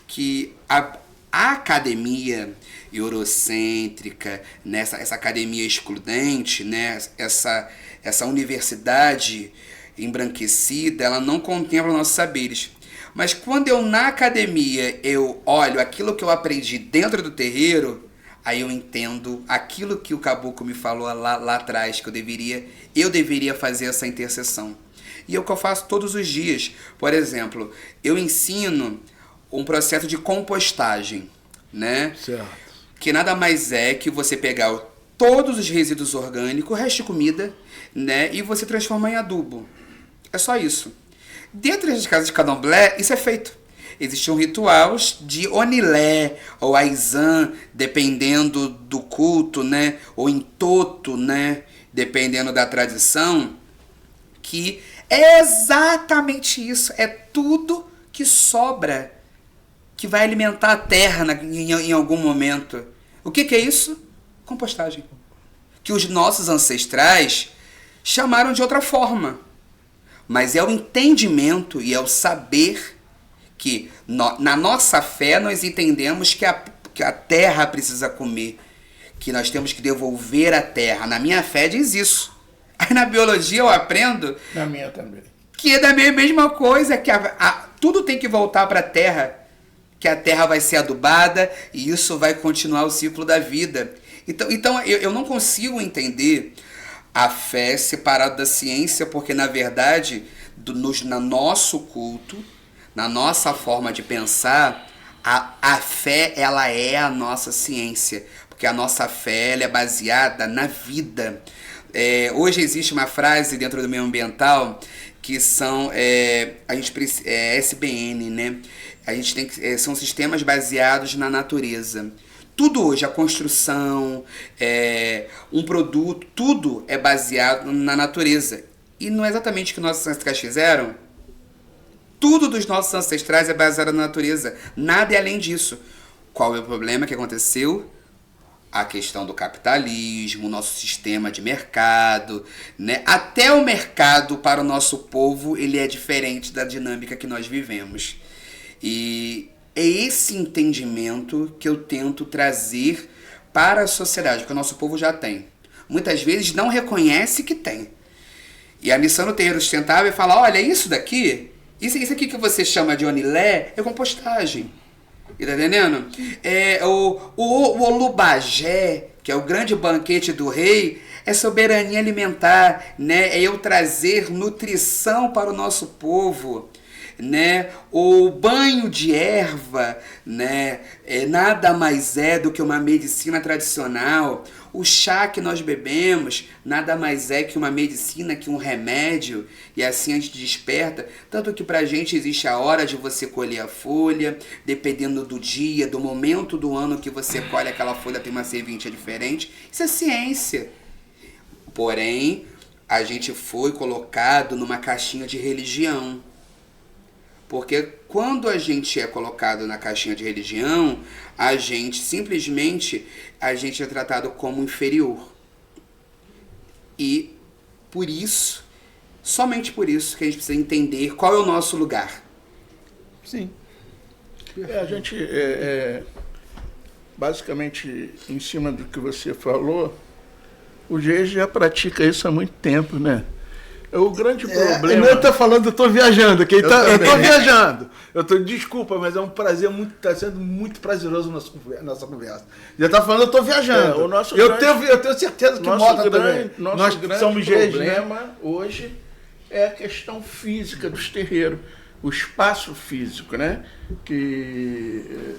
que a academia eurocêntrica, né, essa academia excludente, né, essa universidade embranquecida, ela não contempla nossos saberes. Mas quando eu, na academia, eu olho aquilo que eu aprendi dentro do terreiro, aí eu entendo aquilo que o caboclo me falou lá atrás, que eu deveria fazer essa interseção. E é o que eu faço todos os dias. Por exemplo, eu ensino um processo de compostagem, né? Certo. Que nada mais é que você pegar todos os resíduos orgânicos, o resto de comida, né? E você transformar em adubo. É só isso. Dentro das casas de candomblé, isso é feito. Existiam rituais de onilé ou aizan, dependendo do culto, né? Ou entoto, né? Dependendo da tradição, que é exatamente isso. É tudo que sobra, que vai alimentar a terra em algum momento. O que é isso? Compostagem. Que os nossos ancestrais chamaram de outra forma. mas é o entendimento e é o saber que na nossa fé nós entendemos que a terra precisa comer, que nós temos que devolver a terra. Na minha fé diz isso. Aí na biologia eu aprendo... Na minha também. Que é da mesma coisa, que tudo tem que voltar para a terra, que a terra vai ser adubada e isso vai continuar o ciclo da vida. Então eu não consigo entender a fé separada da ciência, porque na verdade, no nosso culto, na nossa forma de pensar, a fé ela é a nossa ciência, porque a nossa fé ela é baseada na vida. Hoje existe uma frase dentro do meio ambiental que são SBN, né? A gente tem que, são sistemas baseados na natureza. Tudo hoje, a construção, um produto, tudo é baseado na natureza. E não é exatamente o que nossos ancestrais fizeram? Tudo dos nossos ancestrais é baseado na natureza. Nada é além disso. Qual é o problema que aconteceu? A questão do capitalismo, o nosso sistema de mercado, né? Até o mercado para o nosso povo, ele é diferente da dinâmica que nós vivemos. E é esse entendimento que eu tento trazer para a sociedade, porque o nosso povo já tem. Muitas vezes não reconhece que tem. E a missão do Terreiro Sustentável é falar, olha, isso daqui, isso aqui que você chama de onilé, é compostagem. Tá entendendo? O Olubagé, que é o grande banquete do rei, é soberania alimentar, né? É eu trazer nutrição para o nosso povo, né? O banho de erva, né? Nada mais é do que uma medicina tradicional. O chá que nós bebemos nada mais é que uma medicina, que um remédio, e assim a gente desperta. Tanto que pra gente existe a hora de você colher a folha, dependendo do dia, do momento do ano que você colhe aquela folha, tem uma serventia diferente. Isso é ciência. Porém, a gente foi colocado numa caixinha de religião. Porque quando a gente é colocado na caixinha de religião, a gente simplesmente é tratado como inferior. E por isso, somente por isso, que a gente precisa entender qual é o nosso lugar. Sim. A gente, basicamente, em cima do que você falou, o GES já pratica isso há muito tempo, né? O grande problema... Eu tô falando, eu tô viajando aqui. Eu tô viajando. Desculpa, mas é um prazer muito... Tá sendo muito prazeroso nossa conversa. Já tá falando, eu tô viajando. Eu tenho certeza que Mota também. Nós somos problema hoje é a questão física dos terreiros. O espaço físico, né? Que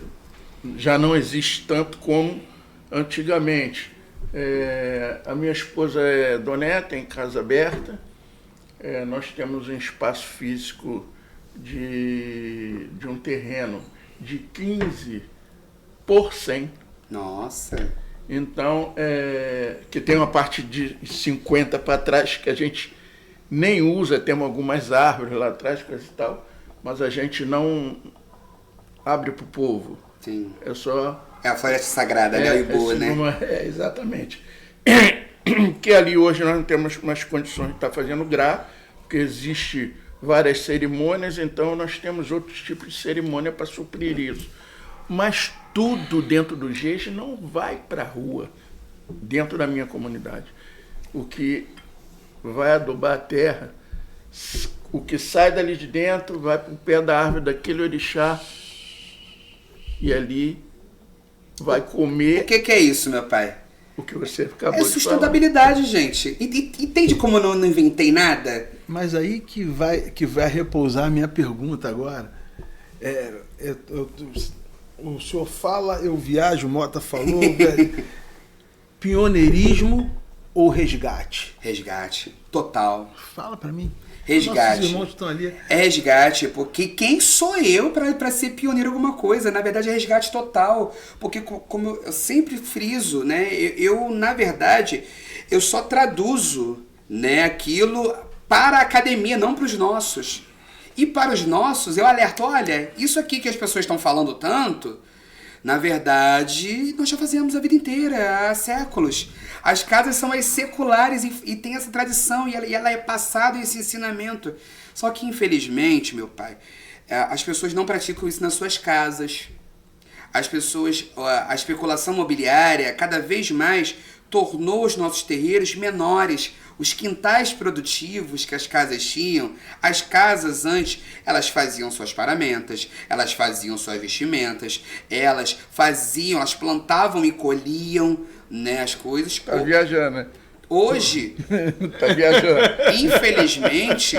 já não existe tanto como antigamente. A minha esposa é Doneta, em Casa Aberta. Nós temos um espaço físico de um terreno de 15 por 100. Nossa! Então, que tem uma parte de 50 para trás que a gente nem usa, temos algumas árvores lá atrás, coisa e tal, mas a gente não abre para o povo. Sim. É só... É a floresta sagrada, né? O Ibu, né? Exatamente. Que ali hoje nós não temos mais condições de estar fazendo GRA, porque existe várias cerimônias, então nós temos outros tipos de cerimônia para suprir isso. Mas tudo dentro do GES não vai para a rua, dentro da minha comunidade. O que vai adubar a terra, o que sai dali de dentro, vai para o pé da árvore daquele orixá, e ali vai comer... O que é isso, meu pai? O que você acabou de falar. É sustentabilidade, gente. Entende como eu não inventei nada? Mas aí que vai repousar a minha pergunta agora. O senhor fala, eu viajo, Mota falou, pioneirismo ou resgate? Resgate, total. Fala pra mim. Resgate. Nossos irmãos estão ali. É resgate, porque quem sou eu para ser pioneiro em alguma coisa? Na verdade é resgate total, porque como eu sempre friso, né? Eu na verdade, eu só traduzo, né, aquilo para a academia, não para os nossos. E para os nossos, eu alerto, olha, isso aqui que as pessoas estão falando tanto, Na verdade, nós já fazemos a vida inteira, há séculos. As casas são as seculares e tem essa tradição e ela é passada esse ensinamento. Só que, infelizmente, meu pai, as pessoas não praticam isso nas suas casas. As pessoas, a especulação imobiliária cada vez mais tornou os nossos terreiros menores. Os quintais produtivos que as casas tinham, as casas antes, elas faziam suas paramentas, elas faziam suas vestimentas, elas plantavam e colhiam, né, as coisas. Tá viajando, né? Hoje, Tá viajando. infelizmente,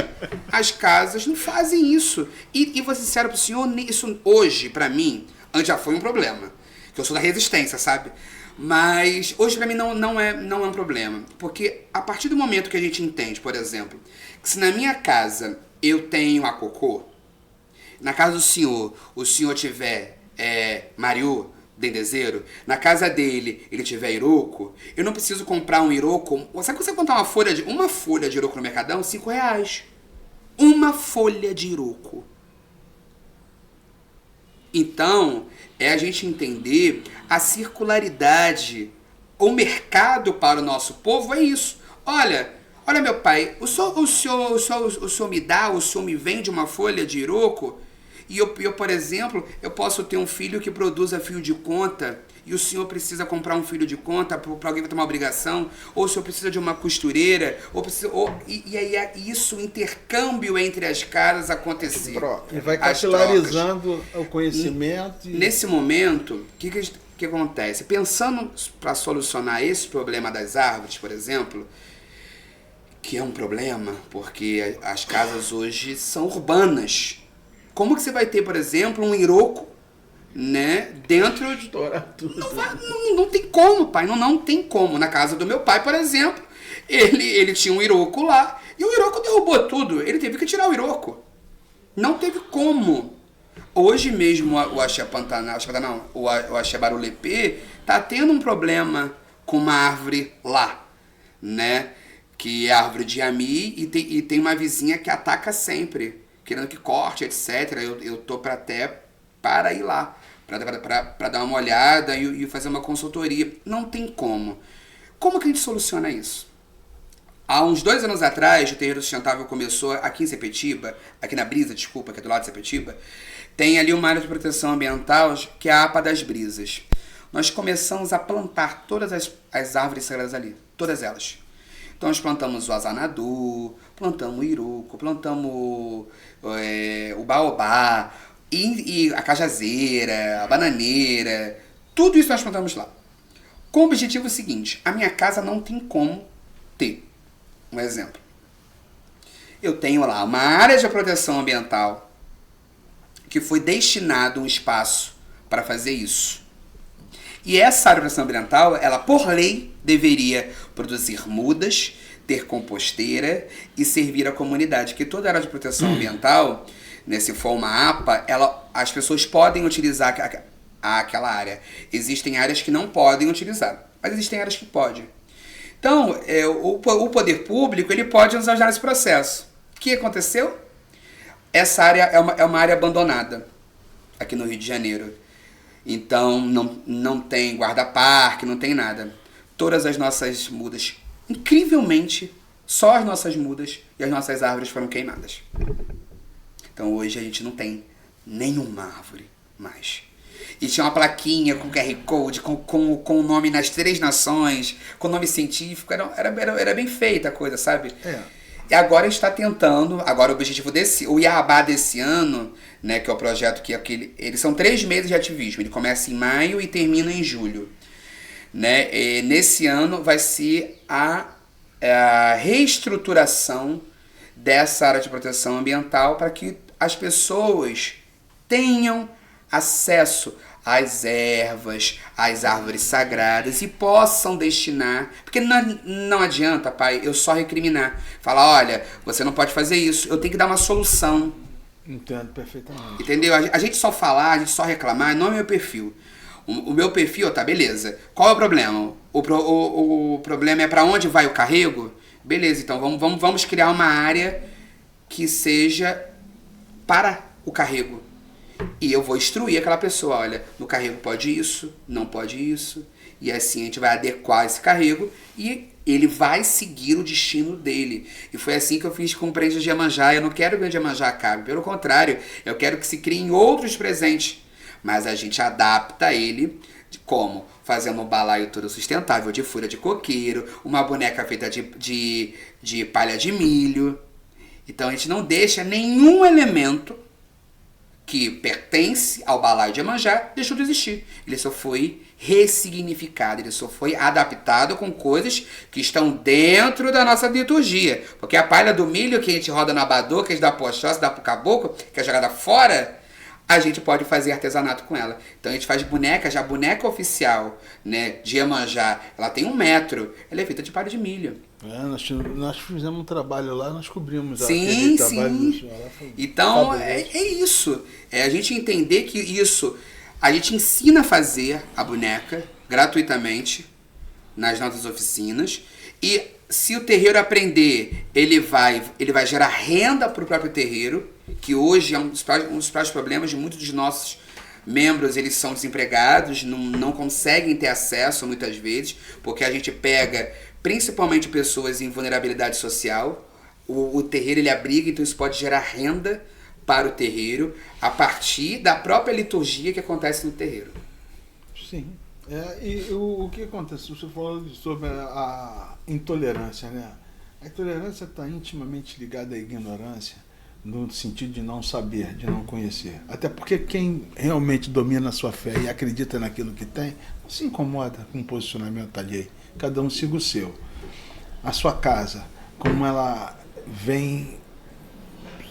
as casas não fazem isso. E vou ser sincero pro senhor, isso hoje, pra mim, antes já foi um problema. Que eu sou da resistência, sabe? Mas hoje pra mim não é um problema. Porque a partir do momento que a gente entende, por exemplo, que se na minha casa eu tenho a cocô, na casa do senhor, o senhor tiver mariô, dendezeiro, na casa dele ele tiver iroco, eu não preciso comprar um iroco. Sabe que você comprar uma folha de iroco no Mercadão? R$5. Uma folha de iroco. Então, a gente entender a circularidade, o mercado para o nosso povo é isso. Olha meu pai, o senhor me dá, o senhor me vende uma folha de iroco e eu, por exemplo, eu posso ter um filho que produza fio de conta e o senhor precisa comprar um fio de conta para alguém que tem uma obrigação, ou o senhor precisa de uma costureira, e aí isso, o intercâmbio entre as casas acontecer. E vai capilarizando o conhecimento. Nesse momento, o que acontece? Pensando para solucionar esse problema das árvores, por exemplo, que é um problema, porque as casas hoje são urbanas. Como que você vai ter, por exemplo, um iroco, né, dentro de... Estourar tudo. Não tem como, pai, não tem como. Na casa do meu pai, por exemplo, ele tinha um iroco lá, e o iroco derrubou tudo, ele teve que tirar o iroco. Não teve como. Hoje mesmo o Axé Pantanal, o Axé Barulepê, tá tendo um problema com uma árvore lá, né, que é a árvore de Ami, e tem uma vizinha que ataca sempre, querendo que corte, etc. Eu tô para ir lá, para dar uma olhada e fazer uma consultoria. Não tem como. Como que a gente soluciona isso? Há uns 2 anos atrás, o Terreiro Sustentável começou aqui em Sepetiba, aqui na Brisa, desculpa, que é do lado de Sepetiba, tem ali uma área de proteção ambiental, que é a APA das Brisas. Nós começamos a plantar todas as árvores sagradas ali, todas elas. Então nós plantamos o azanadu, plantamos o iroco, plantamos o baobá, e a cajazeira, a bananeira, tudo isso nós plantamos lá. Com o objetivo seguinte: a minha casa não tem como ter. Um exemplo. Eu tenho lá uma área de proteção ambiental que foi destinado um espaço para fazer isso. E essa área de proteção ambiental, ela por lei deveria produzir mudas, ter composteira e servir à comunidade. Que toda área de proteção ambiental, né, se for uma APA, as pessoas podem utilizar aquela área. Existem áreas que não podem utilizar, mas existem áreas que podem. Então, o poder público ele pode nos ajudar nesse processo. O que aconteceu? Essa área é uma área abandonada aqui no Rio de Janeiro. Então, não tem guarda-parque, não tem nada. Todas as nossas mudas, incrivelmente, só as nossas mudas e as nossas árvores foram queimadas. Então, hoje a gente não tem nenhuma árvore mais. E tinha uma plaquinha com QR Code, com o nome nas 3 nações, com o nome científico. Era bem feita a coisa, sabe? E agora a gente está tentando, agora o objetivo o Iabá desse ano, né, que é o projeto eles são 3 meses de ativismo. Ele começa em maio e termina em julho. Né? E nesse ano vai ser a reestruturação dessa área de proteção ambiental para que as pessoas tenham acesso às ervas, às árvores sagradas e possam destinar. Porque não adianta, pai, eu só recriminar. Falar, olha, você não pode fazer isso. Eu tenho que dar uma solução. Entendo perfeitamente. Entendeu? A gente só falar, a gente só reclamar, não é meu perfil. O meu perfil, tá, beleza. Qual é o problema? O problema é para onde vai o carrego? Beleza, então vamos criar uma área que seja para o carrego. E eu vou instruir aquela pessoa, olha, no carrego pode isso, não pode isso. E assim a gente vai adequar esse carrego e ele vai seguir o destino dele. E foi assim que eu fiz com o presente de Iemanjá. Eu não quero que o de Iemanjá acabe. Pelo contrário, eu quero que se criem outros presentes. Mas a gente adapta ele de como? Fazendo um balaio todo sustentável de folha de coqueiro, uma boneca feita de palha de milho. Então a gente não deixa nenhum elemento que pertence ao balaio de Iemanjá deixou de existir. Ele só foi ressignificado, ele só foi adaptado com coisas que estão dentro da nossa liturgia. Porque a palha do milho que a gente roda no abador, que a gente dá pro Oxóssi, dá pro caboclo, que é jogada fora, a gente pode fazer artesanato com ela. Então a gente faz bonecas, já a boneca oficial, né, de Iemanjá, ela tem 1 metro, ela é feita de palha de milho. Nós fizemos um trabalho lá, nós cobrimos Sim, aquele trabalho do sim. senhor lá. Então é isso. É a gente entender que isso, a gente ensina a fazer a boneca gratuitamente nas nossas oficinas. E se o terreiro aprender, ele vai gerar renda para o próprio terreiro, que hoje é um dos próprios problemas de muitos dos nossos membros. Eles são desempregados, não conseguem ter acesso muitas vezes, porque a gente pega principalmente pessoas em vulnerabilidade social. O terreiro ele abriga, então isso pode gerar renda para o terreiro a partir da própria liturgia que acontece no terreiro. Sim. E o que acontece? Você falou sobre a intolerância, né? A intolerância está intimamente ligada à ignorância, no sentido de não saber, de não conhecer. Até porque quem realmente domina a sua fé e acredita naquilo que tem, não se incomoda com o posicionamento alheio. Cada um siga o seu. A sua casa, como ela vem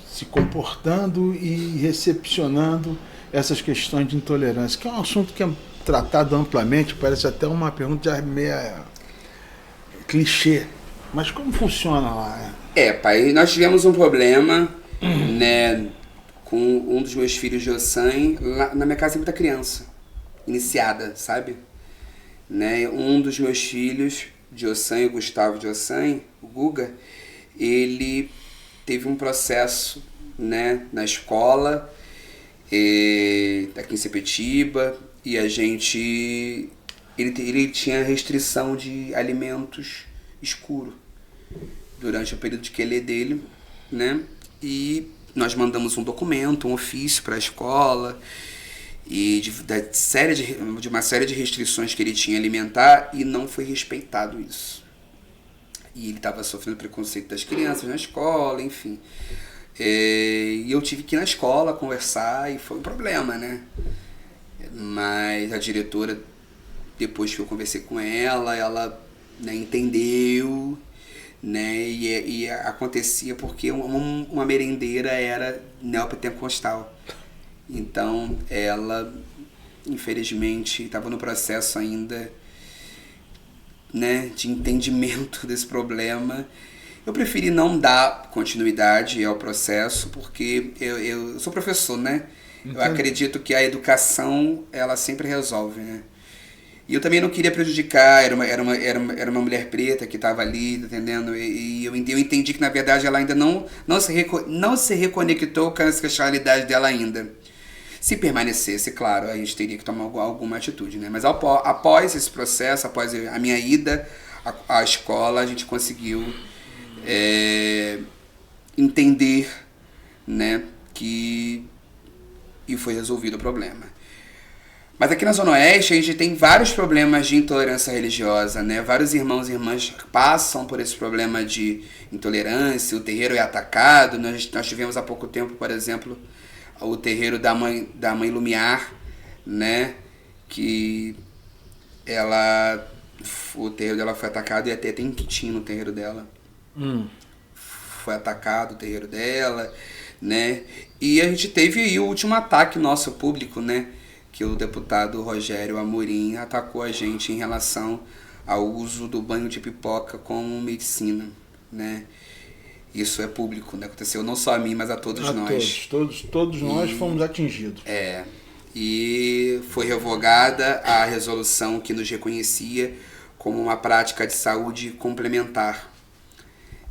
se comportando e recepcionando essas questões de intolerância, que é um assunto que é tratado amplamente, parece até uma pergunta meia clichê. Mas como funciona lá? Pai, nós tivemos um problema, né, com um dos meus filhos de Ossan. Lá na minha casa tem muita criança iniciada, sabe? Né? Um dos meus filhos de Ossan, o Gustavo de Ossan, o Guga, ele teve um processo, né, na escola, aqui em Sepetiba, e ele tinha restrição de alimentos escuros durante o período de QLE dele, né? E nós mandamos um documento, um ofício para a escola, e de uma série de restrições que ele tinha alimentar, e não foi respeitado isso. E ele estava sofrendo preconceito das crianças na escola, enfim. E eu tive que ir na escola conversar, e foi um problema, né? Mas a diretora, depois que eu conversei com ela, né, entendeu, né? E acontecia porque uma merendeira era neopentecostal. Então ela, infelizmente, estava no processo ainda, né, de entendimento desse problema. Eu preferi não dar continuidade ao processo, porque eu sou professor, né? Entendi. Eu acredito que a educação, ela sempre resolve, né? E eu também não queria prejudicar, era uma mulher preta que estava ali, entendendo? E eu entendi que, na verdade, ela ainda não se reconectou com a sexualidade dela ainda. Se permanecesse, claro, a gente teria que tomar alguma atitude, né? Mas após esse processo, após a minha ida à escola, a gente conseguiu entender, né, e foi resolvido o problema. Mas aqui na Zona Oeste a gente tem vários problemas de intolerância religiosa, né? Vários irmãos e irmãs passam por esse problema de intolerância, o terreiro é atacado. Nós tivemos há pouco tempo, por exemplo, o terreiro da mãe Lumiar, né? Que o terreiro dela foi atacado, e até tem quitim no terreiro dela. Foi atacado o terreiro dela, né? E a gente teve aí o último ataque nosso público, né? Que o deputado Rogério Amorim atacou a gente em relação ao uso do banho de pipoca como medicina, né? Isso é público, né? Aconteceu não só a mim, mas a todos nós. Todos nós fomos atingidos. E foi revogada a resolução que nos reconhecia como uma prática de saúde complementar,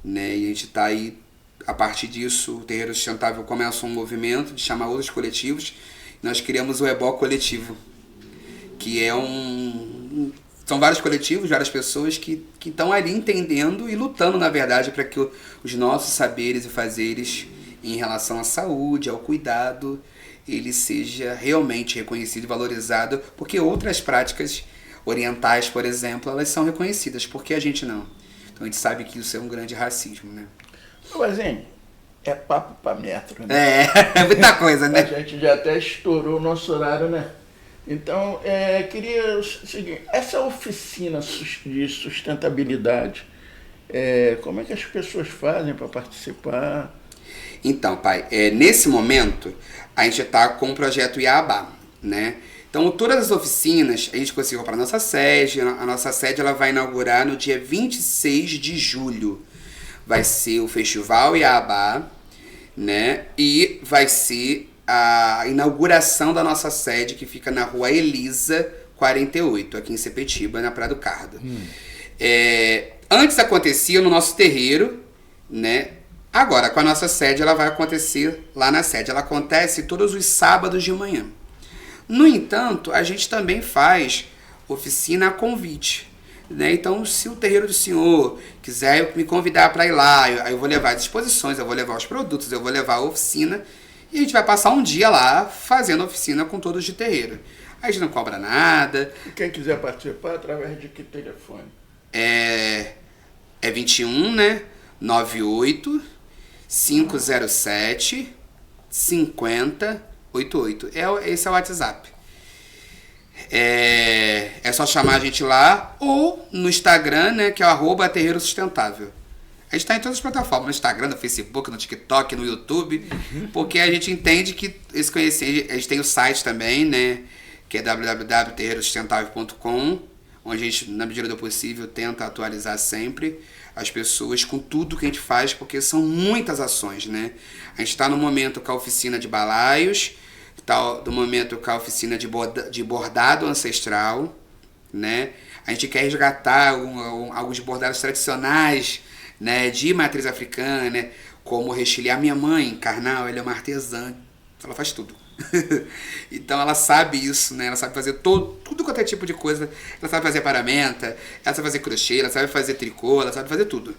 né? E a gente está aí, a partir disso, o Terreiro Sustentável começa um movimento de chamar outros coletivos, nós criamos o Ebó Coletivo, que é são vários coletivos, várias pessoas que estão ali entendendo e lutando, na verdade, para que os nossos saberes e fazeres em relação à saúde, ao cuidado, ele seja realmente reconhecido e valorizado, porque outras práticas orientais, por exemplo, elas são reconhecidas, porque a gente não. Então a gente sabe que isso é um grande racismo, né? Mas, hein, é papo para metro, né? É muita coisa, né? A gente já até estourou o nosso horário, né? Então, queria o seguinte, essa oficina de sustentabilidade, como é que as pessoas fazem para participar? Então, pai, nesse momento, a gente está com o projeto Iabá, né? Então, todas as oficinas, a gente conseguiu para a nossa sede. A nossa sede ela vai inaugurar no dia 26 de julho. Vai ser o Festival Iabá, né? E vai ser a inauguração da nossa sede, que fica na Rua Elisa 48, aqui em Sepetiba, na Praia do Cardo. Antes acontecia no nosso terreiro, né? Agora, com a nossa sede, ela vai acontecer lá na sede. Ela acontece todos os sábados de manhã. No entanto, a gente também faz oficina a convite, né? Então, se o terreiro do senhor quiser me convidar para ir lá, eu vou levar as exposições, eu vou levar os produtos, eu vou levar a oficina, e a gente vai passar um dia lá fazendo oficina com todos de terreiro. A gente não cobra nada. E quem quiser participar, através de que telefone? É 21, né? 98 507 5088. Esse é o WhatsApp. É só chamar a gente lá ou no Instagram, né? Que é o @terreiro sustentável. A gente está em todas as plataformas, no Instagram, no Facebook, no TikTok, no YouTube, porque a gente entende que esse conhecimento, a gente tem o site também, né, que é www.terreirosustentável.com, onde a gente, na medida do possível, tenta atualizar sempre as pessoas com tudo que a gente faz, porque são muitas ações, né. A gente está no momento com a oficina de balaios, está no momento com a oficina de bordado ancestral, né. A gente quer resgatar alguns bordados tradicionais, né, de matriz africana, né, como rechilhar. Minha mãe, carnal, ela é uma artesã, ela faz tudo. Então ela sabe isso, né, ela sabe fazer tudo quanto é tipo de coisa. Ela sabe fazer paramenta, ela sabe fazer crochê, ela sabe fazer tricô, ela sabe fazer tudo.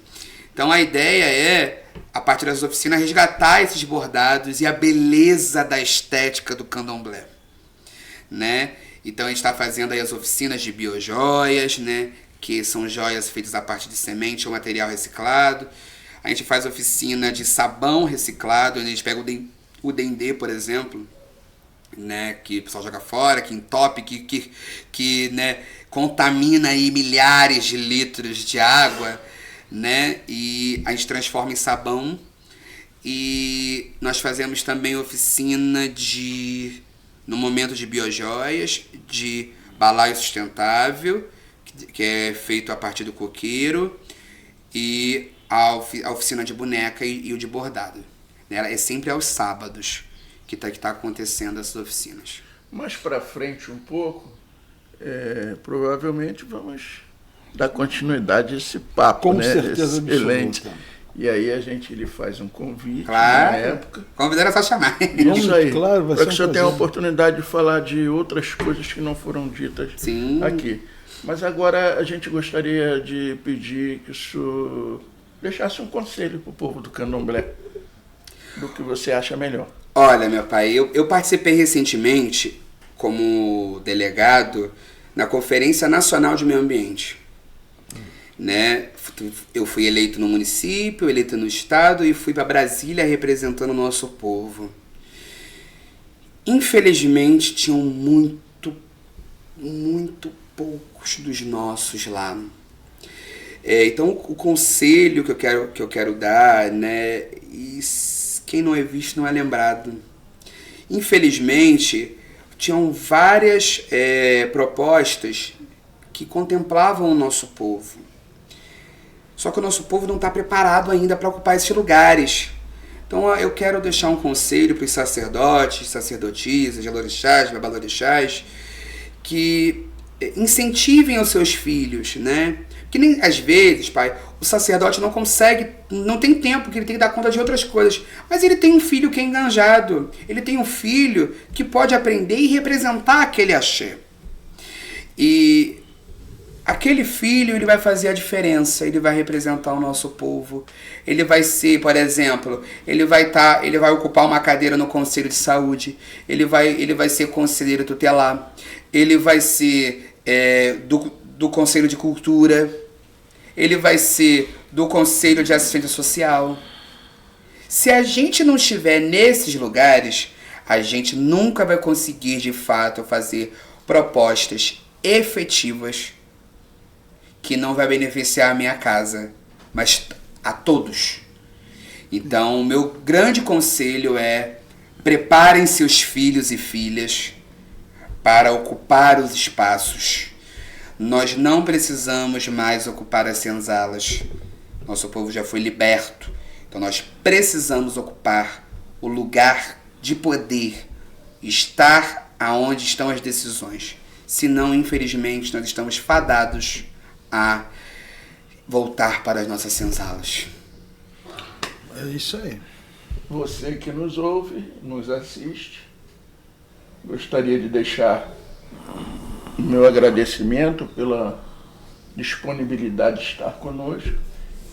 Então a ideia é, a partir das oficinas, resgatar esses bordados e a beleza da estética do candomblé, né. Então a gente está fazendo aí as oficinas de biojoias, né, que são joias feitas a partir de semente ou material reciclado. A gente faz oficina de sabão reciclado, onde a gente pega o dendê, por exemplo, né, que o pessoal joga fora, que entope, que né, contamina aí milhares de litros de água, né, e a gente transforma em sabão. E nós fazemos também oficina no momento de biojoias, de balaio sustentável, que é feito a partir do coqueiro, e a oficina de boneca e o de bordado. É sempre aos sábados que tá acontecendo essas oficinas. Mais para frente um pouco, provavelmente vamos dar continuidade a esse papo, Com né? certeza Excelente. absoluta. E aí a gente lhe faz um convite, Claro, na época. convidar é só chamar. Isso aí, claro, vai para ser que o um senhor tenha a prazer. oportunidade de falar de outras coisas que não foram ditas Sim. aqui. Mas agora a gente gostaria de pedir que o senhor deixasse um conselho para o povo do candomblé, do que você acha melhor. Olha, meu pai, eu participei recentemente como delegado na Conferência Nacional de Meio Ambiente. Né? Eu fui eleito no município, eleito no estado e fui para Brasília representando o nosso povo. Infelizmente, tinham muito poucos dos nossos lá. Então, o conselho que eu quero dar, né? E quem não é visto não é lembrado. Infelizmente, tinham várias propostas que contemplavam o nosso povo. Só que o nosso povo não está preparado ainda para ocupar esses lugares. Então eu quero deixar um conselho para os sacerdotes, sacerdotisas, jalorixás, babalorixás, que incentivem os seus filhos, né? Que nem às vezes, pai, o sacerdote não consegue, não tem tempo, que ele tem que dar conta de outras coisas. Mas ele tem um filho que é enganjado. Ele tem um filho que pode aprender e representar aquele axé. E aquele filho, ele vai fazer a diferença, ele vai representar o nosso povo. Ele vai ser, por exemplo, ele vai ocupar uma cadeira no Conselho de Saúde, ele vai ser conselheiro tutelar, ele vai ser do Conselho de Cultura, ele vai ser do Conselho de Assistência Social. Se a gente não estiver nesses lugares, a gente nunca vai conseguir, de fato, fazer propostas efetivas que não vai beneficiar a minha casa, mas a todos. Então, o meu grande conselho é: preparem seus filhos e filhas para ocupar os espaços. Nós não precisamos mais ocupar as senzalas. Nosso povo já foi liberto. Então nós precisamos ocupar o lugar de poder, estar aonde estão as decisões. Senão, infelizmente, nós estamos fadados a voltar para as nossas senzalas. É isso aí. Você que nos ouve, nos assiste, gostaria de deixar o meu agradecimento pela disponibilidade de estar conosco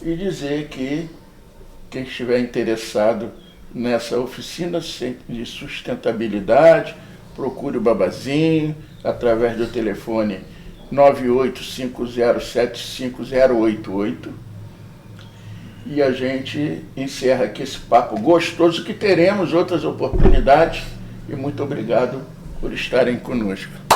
e dizer que quem estiver interessado nessa oficina de sustentabilidade, procure o Babazinho através do telefone 985075088 e a gente encerra aqui esse papo gostoso, que teremos outras oportunidades, e muito obrigado por estarem conosco.